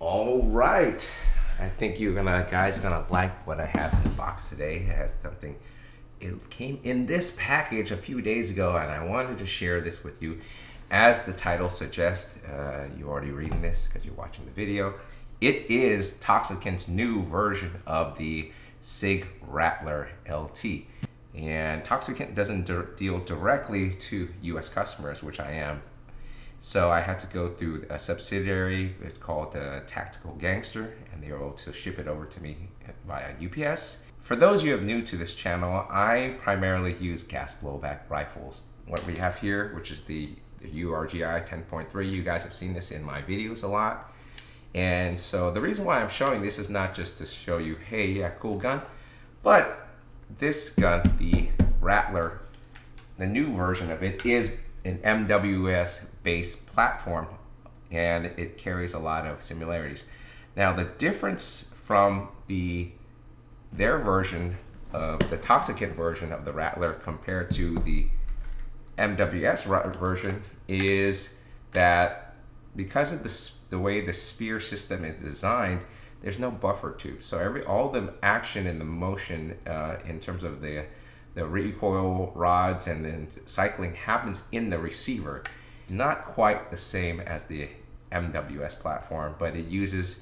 All right. I think you guys are gonna like what I have in the box today. It has something. It came in this package a few days ago, and I wanted to share this with you. As the title suggests, you're already reading this because you're watching the video. It is Toxicant's new version of the Sig Rattler LT. And Toxicant doesn't deal directly to US customers, which I am. So I had to go through a subsidiary. It's called Tactical Gangster, and they were able to ship it over to me via UPS. For those of you who are new to this channel, I primarily use gas blowback rifles. What we have here, which is the URGI 10.3, you guys have seen this in my videos a lot. And so the reason why I'm showing this is not just to show you, hey, yeah, cool gun, but this gun, the Rattler, the new version of it, is an MWS based platform, and it carries a lot of similarities. Now the difference from their version of the Toxicant version of the Rattler compared to the MWS version is that because of the way the spear system is designed, there's no buffer tube. So all the action and the motion in terms of the recoil rods and then cycling happens in the receiver. Not quite the same as the MWS platform, but it uses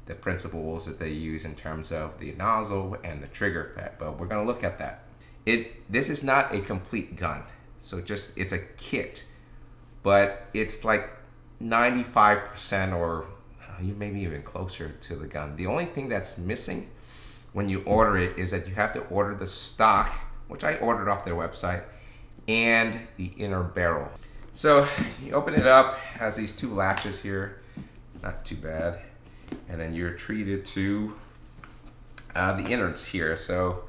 the principles that they use in terms of the nozzle and the trigger pad. But we're going to look at that. This is not a complete gun, so it's a kit, but it's like 95% or you maybe even closer to the gun. The only thing that's missing when you order it is that you have to order the stock, which I ordered off their website, and the inner barrel. So you open it up, has these two latches here, not too bad, and then you're treated to the innards here. So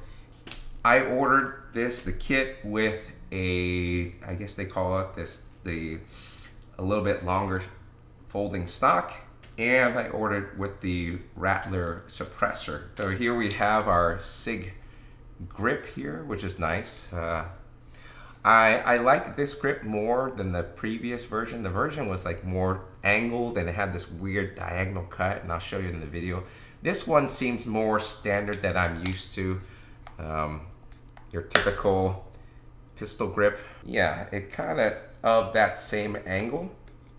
I ordered the kit with I guess they call it a little bit longer folding stock, and I ordered with the Rattler suppressor. So here we have our Sig grip here, which is nice. I like this grip more than the previous version. The version was like more angled and it had this weird diagonal cut, and I'll show you in the video. This one seems more standard that I'm used to. Your typical pistol grip. Yeah, it kind of that same angle.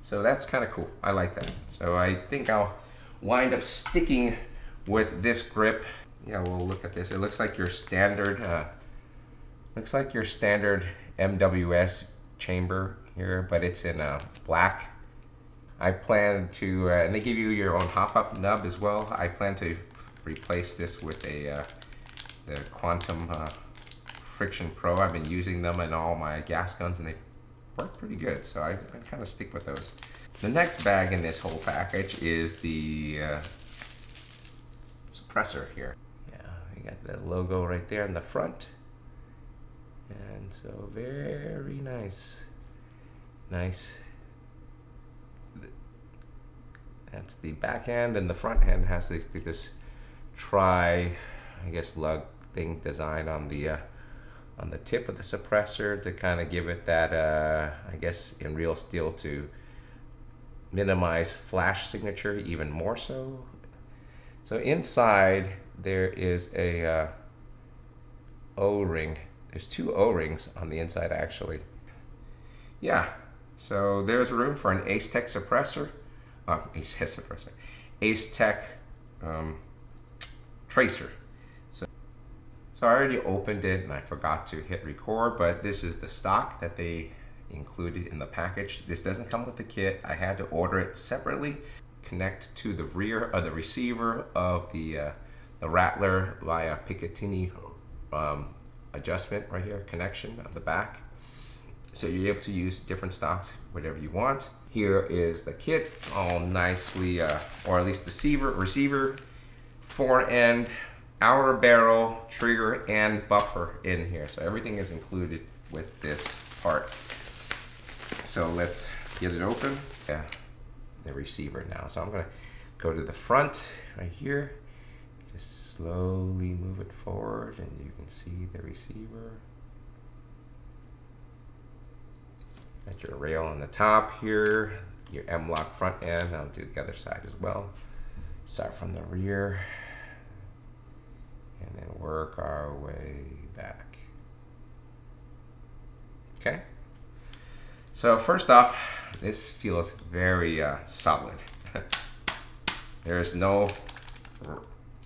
So that's kind of cool. I like that. So I think I'll wind up sticking with this grip. Yeah, we'll look at this. It looks like your standard MWS chamber here, but it's in black. I plan to, and they give you your own hop-up nub as well. I plan to replace this with the Quantum Friction Pro. I've been using them in all my gas guns, and they work pretty good, so I kind of stick with those. The next bag in this whole package is the suppressor here. You got the logo right there in the front, and so very nice. That's the back end, and the front end has this I guess lug thing designed on the tip of the suppressor to kind of give it that I guess in real steel to minimize flash signature even more so. So inside there is a O-ring. There's two O-rings on the inside actually. Yeah, so there's room for an Ace Tech suppressor. Ace Tech tracer. So I already opened it and I forgot to hit record, but this is the stock that they included in the package. This doesn't come with the kit. I had to order it separately. Connect to the rear of the receiver of the Rattler via Picatinny adjustment right here, connection at the back. So you're able to use different stocks, whatever you want. Here is the kit, all nicely, or at least the receiver, fore end, outer barrel, trigger, and buffer in here. So everything is included with this part. So let's get it open. Yeah, the receiver now. So I'm gonna go to the front right here. Just slowly move it forward and you can see the receiver. Got your rail on the top here, your M-lock front end. I'll do the other side as well. Start from the rear and then work our way back. Okay. So first off, this feels very solid. There's no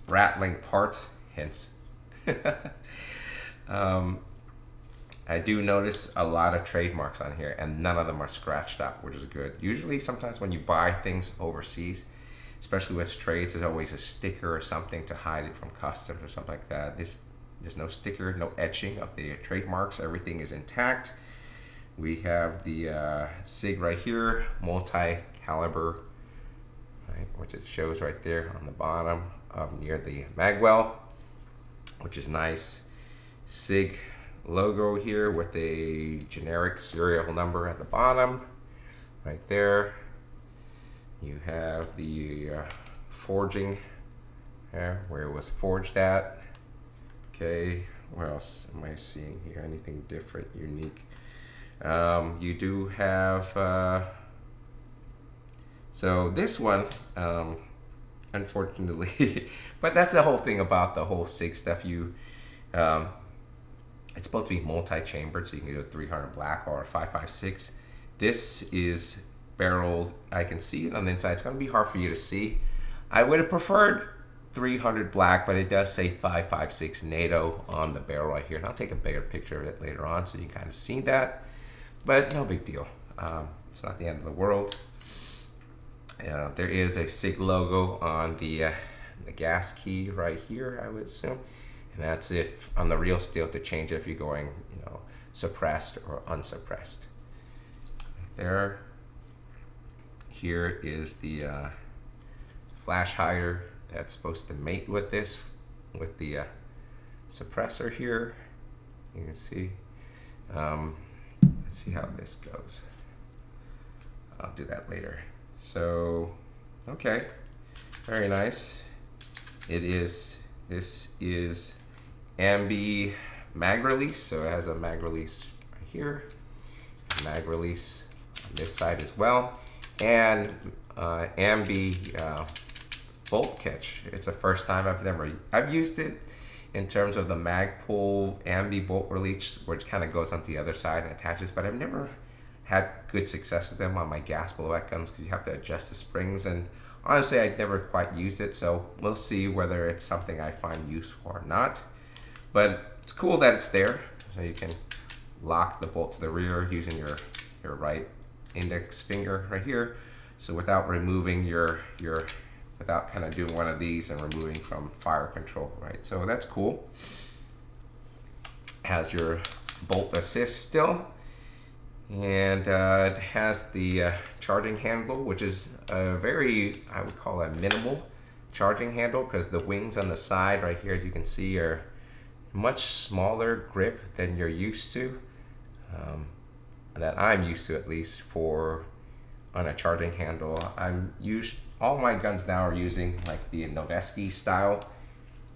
rattling part, hence. I do notice a lot of trademarks on here, and none of them are scratched up, which is good. Usually, sometimes when you buy things overseas, especially with trades, there's always a sticker or something to hide it from customs or something like that. There's no sticker, no etching of the trademarks. Everything is intact. We have the Sig right here, multi-caliber, right, which it shows right there on the bottom near the magwell, which is nice. Sig logo here with a generic serial number at the bottom, right there. You have the forging where it was forged at. Okay, what else am I seeing here? Anything different, unique? You do have, so this one, unfortunately, but that's the whole thing about the whole Sig stuff. It's supposed to be multi-chambered, so you can do a 300 black or a 5.56. This is barreled. I can see it on the inside. It's going to be hard for you to see. I would have preferred 300 black, but it does say 5.56 NATO on the barrel right here. And I'll take a bigger picture of it later on so you can kind of see that. But no big deal. It's not the end of the world. There is a Sig logo on the gas key right here, I would assume. And that's if on the real steel to change it if you're going, suppressed or unsuppressed. Right there. Here is the flash hider that's supposed to mate with this, with the suppressor here. You can see. Let's see how this goes. I'll do that later. So, okay, very nice. This is ambi mag release, so it has a mag release right here, mag release on this side as well, and ambi bolt catch. It's the first time I've used it in terms of the mag pull ambi bolt release, which kind of goes onto the other side and attaches, but I've never had good success with them on my gas blowback guns because you have to adjust the springs, and honestly I've never quite used it, so we'll see whether it's something I find useful or not. But it's cool that it's there, so you can lock the bolt to the rear using your right index finger right here, so without removing without kind of doing one of these and removing from fire control, right? So that's cool. Has your bolt assist still, and it has the charging handle, which is a very, I would call a minimal charging handle, because the wings on the side right here, as you can see, are much smaller grip than you're used to, that I'm used to at least on a charging handle. All my guns now are using like the Noveski style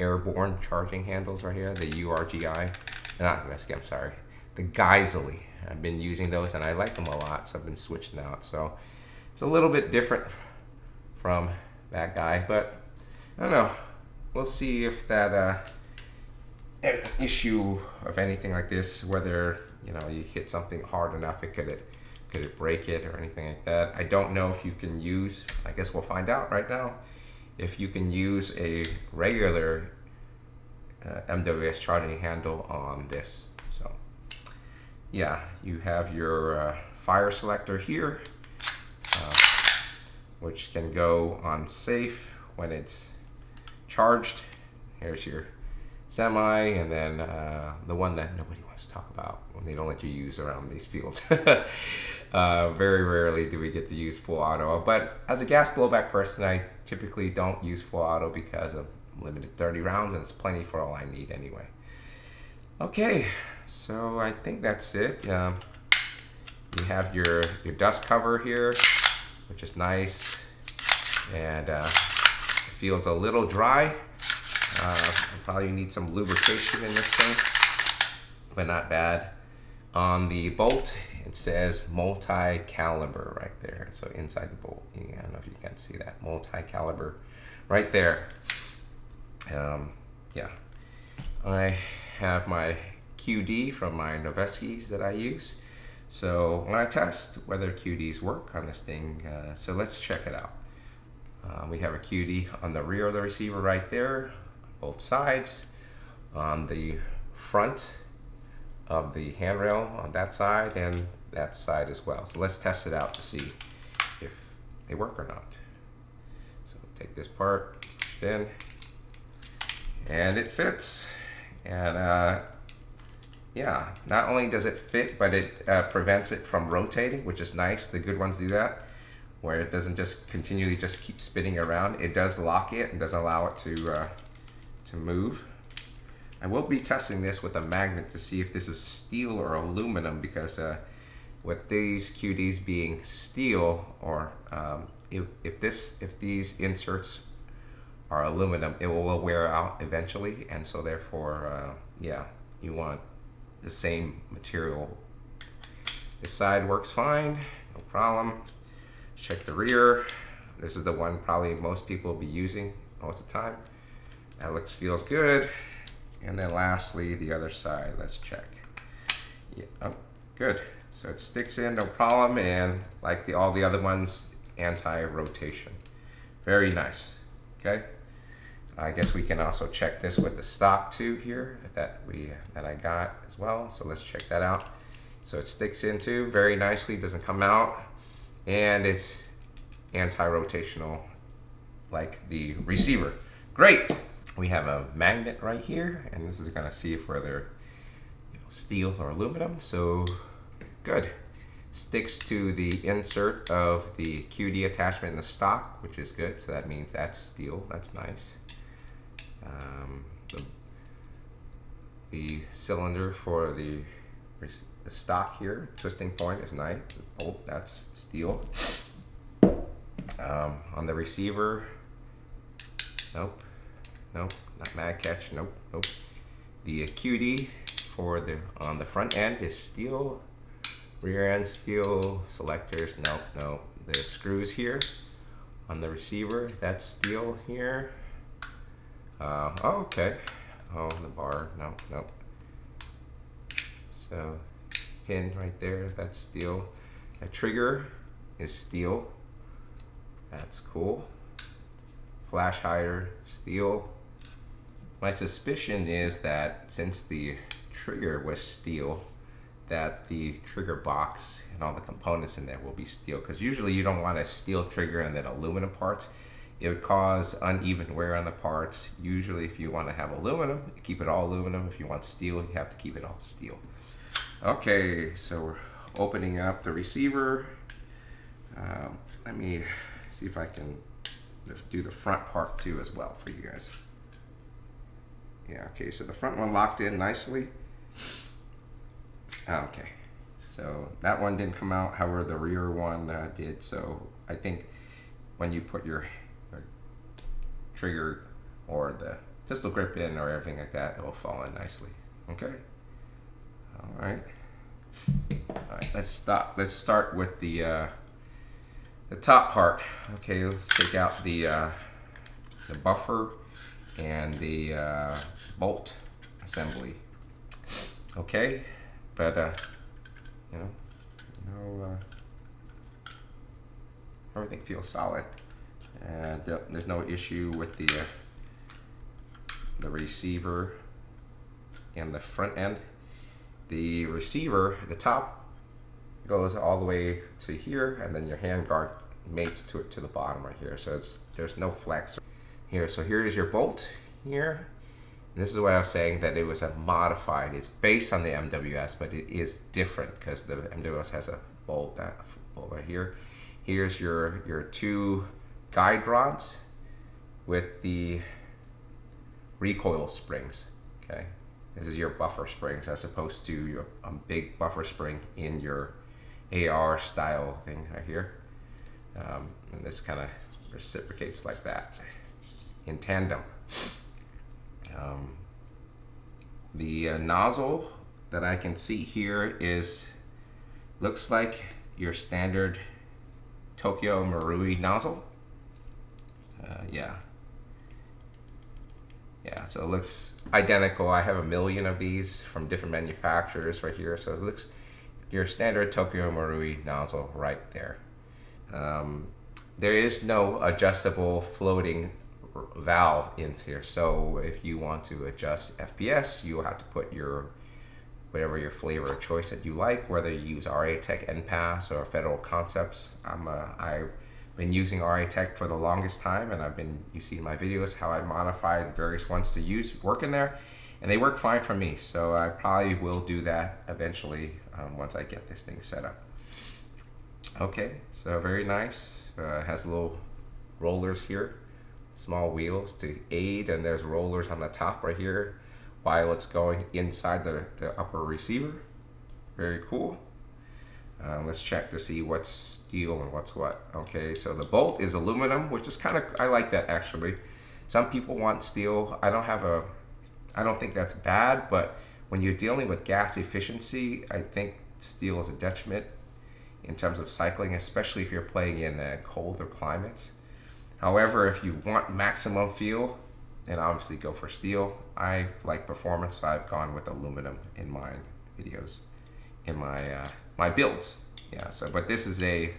airborne charging handles right here, the URGI, not Noveski, I'm sorry, the Geiseli. I've been using those and I like them a lot, so I've been switching out. So it's a little bit different from that guy, but I don't know. We'll see if that issue of anything like this, whether you hit something hard enough, could it break it or anything like that. I don't know if you can use, I guess we'll find out right now, if you can use a regular MWS charging handle on this. So yeah, you have your fire selector here, which can go on safe when it's charged. Here's your semi, and then the one that nobody wants to talk about when they don't let you use around these fields. Very rarely do we get to use full auto, but as a gas blowback person, I typically don't use full auto because of limited 30 rounds, and it's plenty for all I need anyway. Okay, so I think that's it. You have your dust cover here, which is nice, and it feels a little dry. Probably need some lubrication in this thing, but not bad. On the bolt, it says multi-caliber right there. So inside the bolt, I don't know if you can see that, multi-caliber right there. Yeah, I have my QD from my Noveskis that I use. So I'm gonna test whether QDs work on this thing. So let's check it out. We have a QD on the rear of the receiver right there, both sides. On the front of the handrail on that side and that side as well. So let's test it out to see if they work or not. So take this part in, and it fits. And yeah, not only does it fit, but it prevents it from rotating, which is nice. The good ones do that, where it doesn't just continually just keep spinning around. It does lock it and doesn't allow it to move. I will be testing this with a magnet to see if this is steel or aluminum, because with these QDs being steel, or if these inserts are aluminum, it will wear out eventually, and so therefore, yeah, you want the same material. This side works fine, no problem. Check the rear. This is the one probably most people will be using most of the time. That feels good. And then lastly, the other side, let's check. Yeah, oh, good. So it sticks in, no problem, and like all the other ones, anti-rotation. Very nice, okay? I guess we can also check this with the stock too here that I got as well. So let's check that out. So it sticks in too very nicely, doesn't come out, and it's anti-rotational like the receiver. Great. We have a magnet right here, and this is gonna see if whether steel or aluminum. So good. Sticks to the insert of the QD attachment in the stock, which is good. So that means that's steel. That's nice. The cylinder for the stock here, twisting point is nice. The bolt, that's steel. On the receiver, nope. Nope, not mag catch, nope, nope. The QD for on the front end is steel, rear end steel, selectors, nope, nope. The screws here on the receiver, that's steel here. Oh, okay. Oh, the bar, nope, nope. So, pin right there, that's steel. A trigger is steel, that's cool. Flash hider, steel. My suspicion is that since the trigger was steel, that the trigger box and all the components in there will be steel, because usually you don't want a steel trigger and then aluminum parts. It would cause uneven wear on the parts. Usually if you want to have aluminum, keep it all aluminum. If you want steel, you have to keep it all steel. Okay, so we're opening up the receiver. Let me see if I can do the front part too as well for you guys. Yeah, okay, so the front one locked in nicely. Okay, so that one didn't come out, however the rear one did. So I think when you put your trigger or the pistol grip in or everything like that, it will fall in nicely. Okay, all right. Let's start with the top part. Okay, let's take out the buffer and the bolt assembly. Okay, but you know, everything feels solid, and there's no issue with the receiver and the front end. The receiver, the top goes all the way to here, and then your hand guard mates to it to the bottom right here. So there's no flex here. So here is your bolt here. And this is what I was saying, that it was a modified. It's based on the MWS, but it is different because the MWS has a bolt right here. Here's your two guide rods with the recoil springs. Okay, this is your buffer springs as opposed to your big buffer spring in your AR style thing right here. And this kind of reciprocates like that in tandem. The nozzle that I can see here is, looks like your standard Tokyo Marui nozzle. Yeah, so it looks identical. I have a million of these from different manufacturers right here, so it looks your standard Tokyo Marui nozzle right there. There is no adjustable floating valve in here, so if you want to adjust FPS, you will have to put your whatever your flavor of choice that you like, whether you use RA Tech NPass or Federal Concepts. I've been using RA Tech for the longest time, and you see in my videos how I modified various ones to work in there, and they work fine for me. So I probably will do that eventually once I get this thing set up. Okay, so very nice. Has little rollers here, small wheels to aid, and there's rollers on the top right here while it's going inside the upper receiver. Very cool. Let's check to see what's steel and what's what. Okay, so the bolt is aluminum, which is I like that actually. Some people want steel. I don't think that's bad, but when you're dealing with gas efficiency, I think steel is a detriment in terms of cycling, especially if you're playing in colder climates. However, if you want maximum feel, then obviously go for steel. I like performance, so I've gone with aluminum in my videos, in my builds. Yeah, but this is a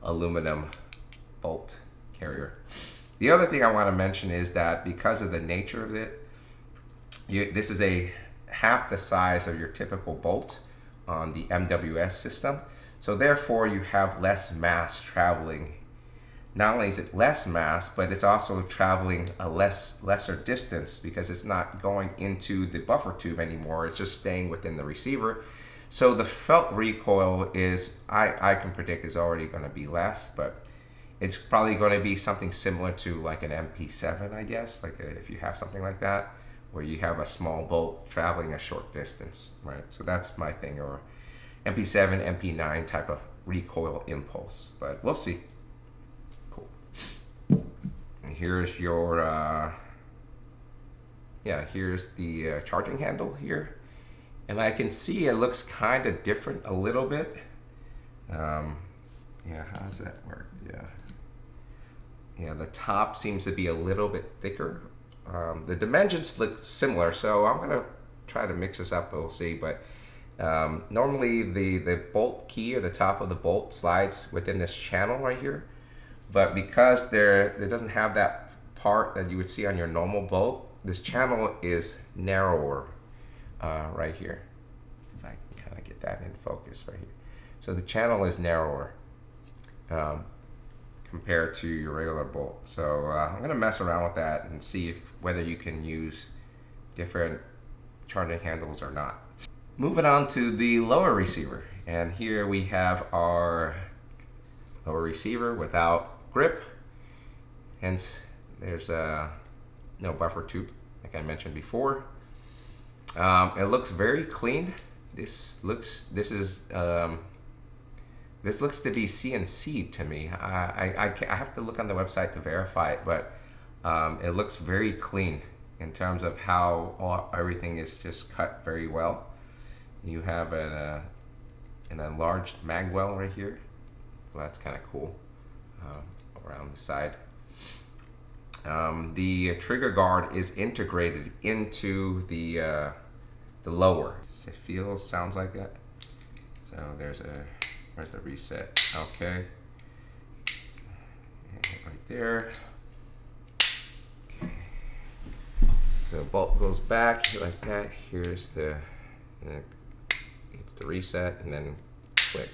aluminum bolt carrier. The other thing I want to mention is that because of the nature of it, this is half the size of your typical bolt on the MWS system. So therefore you have less mass traveling. Not only is it less mass, but it's also traveling a lesser distance because it's not going into the buffer tube anymore. It's just staying within the receiver. So the felt recoil is, I can predict, is already going to be less, but it's probably going to be something similar to like an MP7, I guess, if you have something like that, where you have a small bolt traveling a short distance, right? So that's my thing, or MP7, MP9 type of recoil impulse, but we'll see. Cool. And here's your, here's the charging handle here. And I can see it looks kind of different a little bit. How does that work? The top seems to be a little bit thicker. The dimensions look similar, so I'm gonna try to mix this up, we'll see. But normally the bolt key or the top of the bolt slides within this channel right here. But because it doesn't have that part that you would see on your normal bolt, this channel is narrower right here. If I can kind of get that in focus right here. So the channel is narrower compared to your regular bolt. So I'm gonna mess around with that and see whether you can use different charging handles or not. Moving on to the lower receiver, and here we have our lower receiver without grip, hence there's no buffer tube like I mentioned before. It looks very clean. This looks to be CNC to me. I have to look on the website to verify it, but it looks very clean in terms of how everything is just cut very well. You have an enlarged mag well right here, so that's kind of cool around the side. The trigger guard is integrated into the lower. It sounds like that. So where's the reset? Okay, right there. Okay. The bolt goes back like that. Here's the reset, and then click.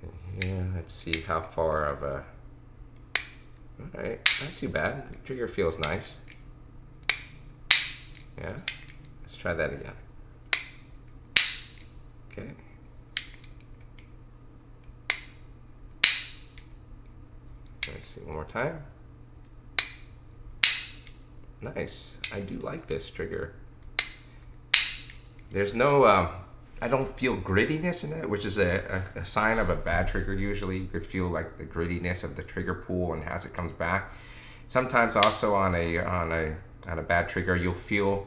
And here, let's see how far of a. All right, not too bad. The trigger feels nice. Yeah, let's try that again. Okay. Let's see one more time. Nice. I do like this trigger. There's no, I don't feel grittiness in it, which is a sign of a bad trigger usually. You could feel like the grittiness of the trigger pull and as it comes back. Sometimes also on a bad trigger, you'll feel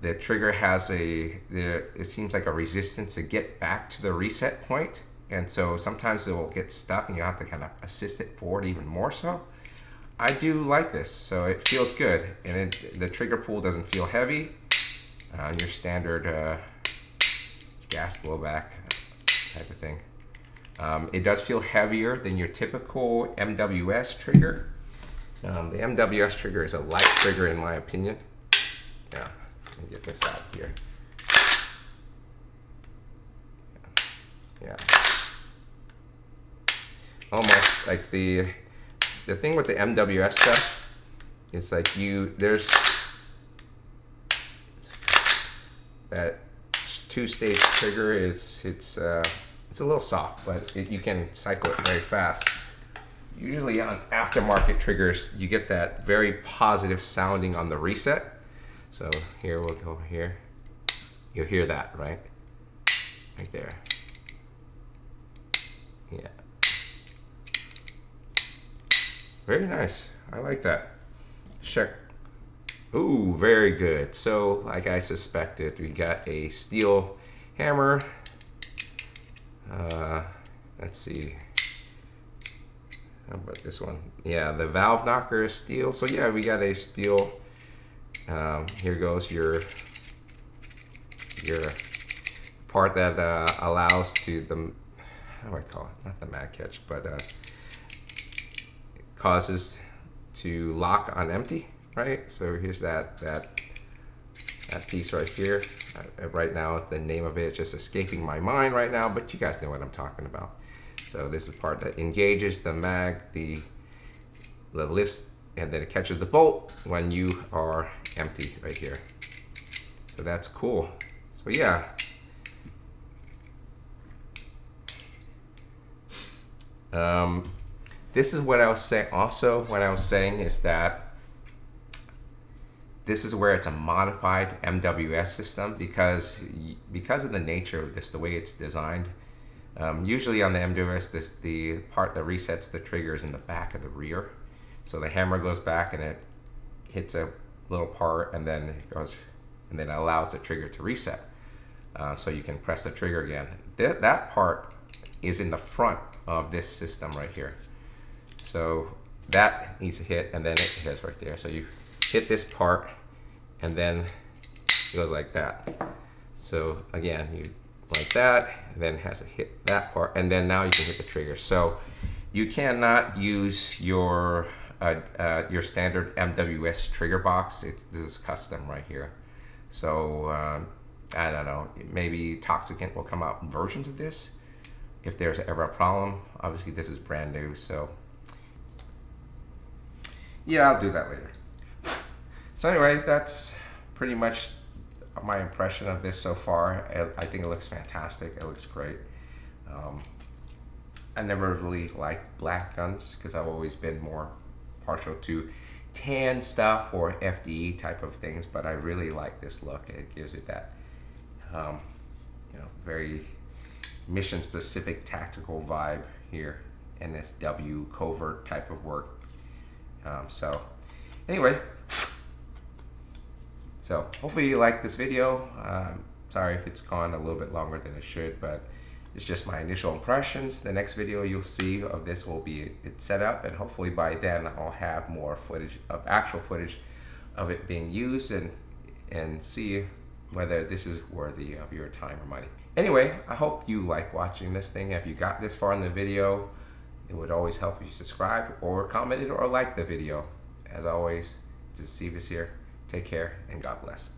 the trigger has it seems like a resistance to get back to the reset point, and so sometimes it will get stuck and you have to kind of assist it forward even more so. I do like this, so it feels good, and the trigger pull doesn't feel heavy. Your standard gas blowback type of thing. It does feel heavier than your typical MWS trigger. The MWS trigger is a light trigger in my opinion. Yeah, let me get this out here. Yeah. Almost like the thing with the MWS stuff, it's like there's that two-stage trigger. It's a little soft, but you can cycle it very fast. Usually on aftermarket triggers, you get that very positive sounding on the reset. So here we'll go here. You'll hear that, right? Right there. Yeah. Very nice. I like that. Check. Ooh, very good. So, like I suspected, we got a steel hammer. Let's see. How about this one? Yeah, the valve knocker is steel. So yeah, we got a steel. Here goes your part that allows to how do I call it? Not the mag catch, but causes to lock on empty, right? So here's that piece right here. Right now, the name of it is just escaping my mind right now, but you guys know what I'm talking about. So this is the part that engages the mag, the lifts, and then it catches the bolt when you are empty right here. So that's cool. So yeah. This is what I was saying also. What I was saying is that this is where it's a modified MWS system because of the nature of this, the way it's designed. Usually on the MWS, the part that resets the trigger is in the back of the rear. So the hammer goes back and it hits a little part, and then it goes, and then it allows the trigger to reset. So you can press the trigger again. That part is in the front of this system right here. So that needs to hit, and then it hits right there. So you hit this part, and then it goes like that. So again, you like that, and then it has to hit that part, and then now you can hit the trigger. So you cannot use your standard MWS trigger box. This is custom right here. So I don't know, maybe Toxicant will come out versions of this if there's ever a problem. Obviously this is brand new, so yeah, I'll do that later. So anyway, that's pretty much my impression of this so far. I think it looks fantastic. It looks great. I never really liked black guns because I've always been more partial to tan stuff or FDE type of things, but I really like this look. It gives it that very mission specific tactical vibe here in this W covert type of work. So anyway, so hopefully you like this video. Sorry if it's gone a little bit longer than it should, but it's just my initial impressions. The next video you'll see of this will be it set up, and hopefully by then I'll have more footage of actual footage of it being used and see whether this is worthy of your time or money. Anyway, I hope you like watching this thing. If you got this far in the video, it would always help if you subscribe or commented or like the video. As always, this is Steve here. Take care and God bless.